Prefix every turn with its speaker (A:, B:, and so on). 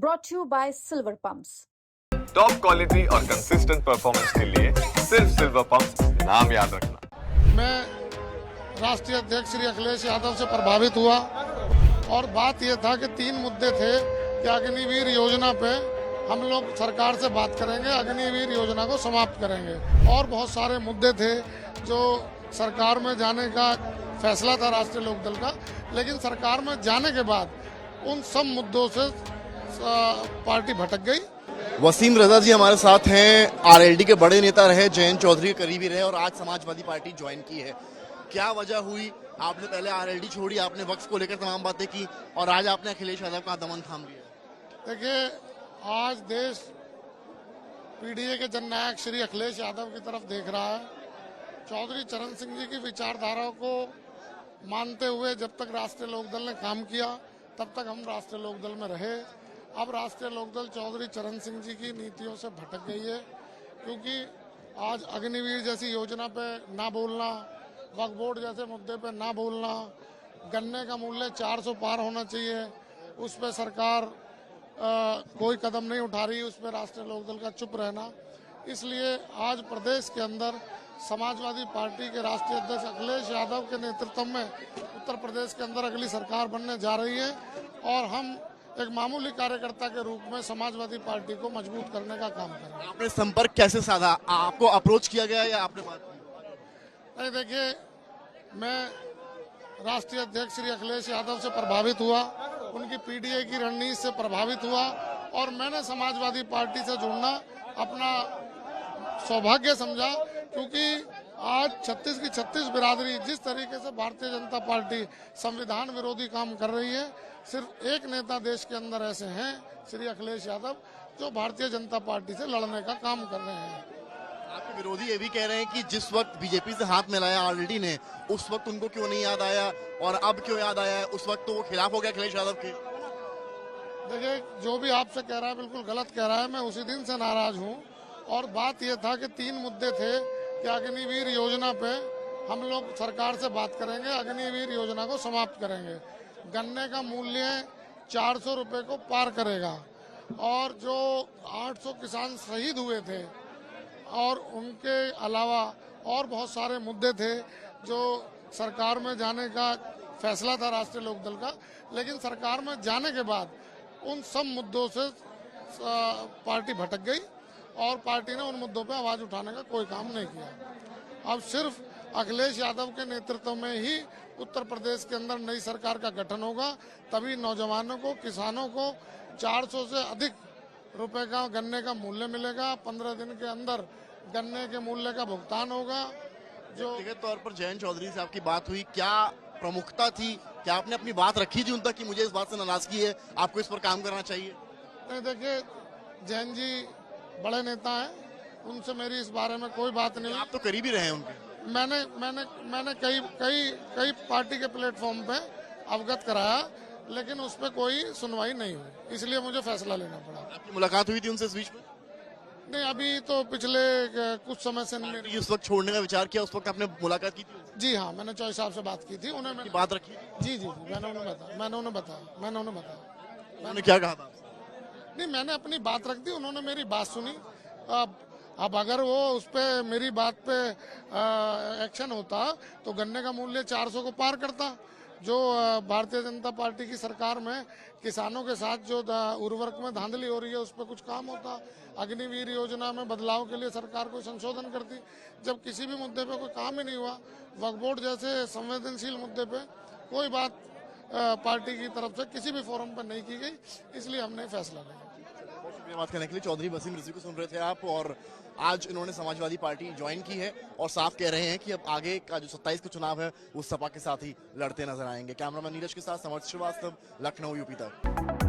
A: brought to you by Silver Pumps.
B: Top quality और consistent performance के लिए सिर्फ सिल्वर पंप्स नाम याद रखना।
C: मैं राष्ट्रीय अध्यक्ष श्री अखिलेश यादव से प्रभावित हुआ और बात यह था कि 3 मुद्दे थे कि अग्निवीर योजना पे हम लोग सरकार से बात करेंगे, अग्निवीर योजना को समाप्त करेंगे, और बहुत सारे मुद्दे थे जो सरकार में जाने का फैसला था राष्ट्रीय लोकदल का, लेकिन सरकार में जाने के बाद उन सब मुद्दों से पार्टी भटक गई।
D: वसीम रजा जी हमारे साथ हैं, आरएलडी के बड़े नेता रहे, जयंत चौधरी के करीबी रहे और आज समाजवादी पार्टी ज्वाइन की है। क्या वजह हुई? आपने पहले आरएलडी छोड़ी, आपने वक्फ को लेकर तमाम बातें की और आज आपने अखिलेश यादव का दमन थाम लिया।
C: देखिए, आज देश पीडीए के जननायक श्री अखिलेश यादव की तरफ देख रहा है। चौधरी चरण सिंह जी की विचारधारा को मानते हुए जब तक राष्ट्रीय लोकदल ने काम किया तब तक हम राष्ट्रीय लोकदल में रहे। अब राष्ट्रीय लोकदल चौधरी चरण सिंह जी की नीतियों से भटक गई है, क्योंकि आज अग्निवीर जैसी योजना पे ना बोलना, वक्फ बोर्ड जैसे मुद्दे पे ना बोलना, गन्ने का मूल्य 400 पार होना चाहिए, उस पर सरकार कोई कदम नहीं उठा रही, उस पर राष्ट्रीय लोकदल का चुप रहना। इसलिए आज प्रदेश के अंदर समाजवादी पार्टी के राष्ट्रीय अध्यक्ष अखिलेश यादव के नेतृत्व में उत्तर प्रदेश के अंदर अगली सरकार बनने जा रही है और हम एक मामूली कार्यकर्ता के रूप में समाजवादी पार्टी को मजबूत करने का काम करें।
D: आपने संपर्क कैसे साधा? आपको अप्रोच किया गया या आपने बात की?
C: नहीं, देखिए, मैं राष्ट्रीय अध्यक्ष श्री अखिलेश यादव से प्रभावित हुआ, उनकी पीडीए की रणनीति से प्रभावित हुआ और मैंने समाजवादी पार्टी से जुड़ना अपना सौभाग्य समझा, क्योंकि आज 36 की 36 बिरादरी जिस तरीके से भारतीय जनता पार्टी संविधान विरोधी काम कर रही है, सिर्फ एक नेता देश के अंदर ऐसे हैं, श्री अखिलेश यादव, जो भारतीय जनता पार्टी से लड़ने का काम कर रहे हैं।
D: आपके विरोधी ये भी कह रहे हैं कि जिस वक्त बीजेपी से हाथ मिलाया आरएलडी ने, उस वक्त उनको क्यों नहीं याद आया और अब क्यों याद आया है? उस वक्त तो वो खिलाफ हो गया अखिलेश यादव के।
C: देखिए, जो भी आपसे कह रहा है बिल्कुल गलत कह रहा है। मैं उसी दिन से नाराज हूँ और बात यह था कि 3 मुद्दे थे कि अग्निवीर योजना पे हम लोग सरकार से बात करेंगे, अग्निवीर योजना को समाप्त करेंगे, गन्ने का मूल्य 400 रुपये को पार करेगा और जो 800 किसान शहीद हुए थे और उनके अलावा और बहुत सारे मुद्दे थे जो सरकार में जाने का फैसला था राष्ट्रीय लोकदल का, लेकिन सरकार में जाने के बाद उन सब मुद्दों से पार्टी भटक गई और पार्टी ने उन मुद्दों पर आवाज उठाने का कोई काम नहीं किया। अब सिर्फ अखिलेश यादव के नेतृत्व में ही उत्तर प्रदेश के अंदर नई सरकार का गठन होगा, तभी नौजवानों को, किसानों को 400 से अधिक रुपए का गन्ने का मूल्य मिलेगा। 15 दिन के अंदर गन्ने के मूल्य का भुगतान होगा। जो
D: व्यक्तिगत तौर पर जयंत चौधरी से आपकी बात हुई, क्या प्रमुखता थी? क्या आपने अपनी बात रखी थी उन तक कि मुझे इस बात से नाराजगी है, आपको इस पर काम करना चाहिए?
C: नहीं, देखिए, जैन जी बड़े नेता हैं, उनसे मेरी इस बारे में कोई बात नहीं।
D: आप तो करीबी रहे हैं उनके।
C: मैंने कई पार्टी के प्लेटफॉर्म पे अवगत कराया, लेकिन उस पर कोई सुनवाई नहीं हुई, इसलिए मुझे फैसला लेना पड़ा।
D: आपकी मुलाकात हुई थी उनसे इस बीच में?
C: नहीं, अभी तो पिछले कुछ समय से नहीं।
D: उस वक्त छोड़ने का विचार किया, उस वक्त आपने मुलाकात की थी?
C: जी हाँ, मैंने चौधरी साहब से बात की थी, उन्होंने
D: बात रखी?
C: जी, मैंने उन्हें बताया।
D: उन्होंने क्या कहा था?
C: नहीं, मैंने अपनी बात रख दी, उन्होंने मेरी बात सुनी। अब अगर वो उस पर मेरी बात पे एक्शन होता तो गन्ने का मूल्य 400 को पार करता। जो भारतीय जनता पार्टी की सरकार में किसानों के साथ जो उर्वरक में धांधली हो रही है उस पर कुछ काम होता। अग्निवीर योजना में बदलाव के लिए सरकार कोई संशोधन करती। जब किसी भी मुद्दे पे कोई काम ही नहीं हुआ, वक्फ बोर्ड जैसे संवेदनशील मुद्दे पे कोई बात पार्टी की तरफ से किसी भी फोरम पर नहीं की गई, इसलिए हमने फैसला लिया।
D: बहुत शुक्रिया बात करने के लिए। चौधरी वसीम रजी को सुन रहे थे आप, और आज इन्होंने समाजवादी पार्टी ज्वाइन की है और साफ कह रहे हैं कि अब आगे का जो 27 का चुनाव है वो सपा के साथ ही लड़ते नजर आएंगे। कैमरामैन नीरज के साथ समर्थ श्रीवास्तव, लखनऊ, यूपी तक।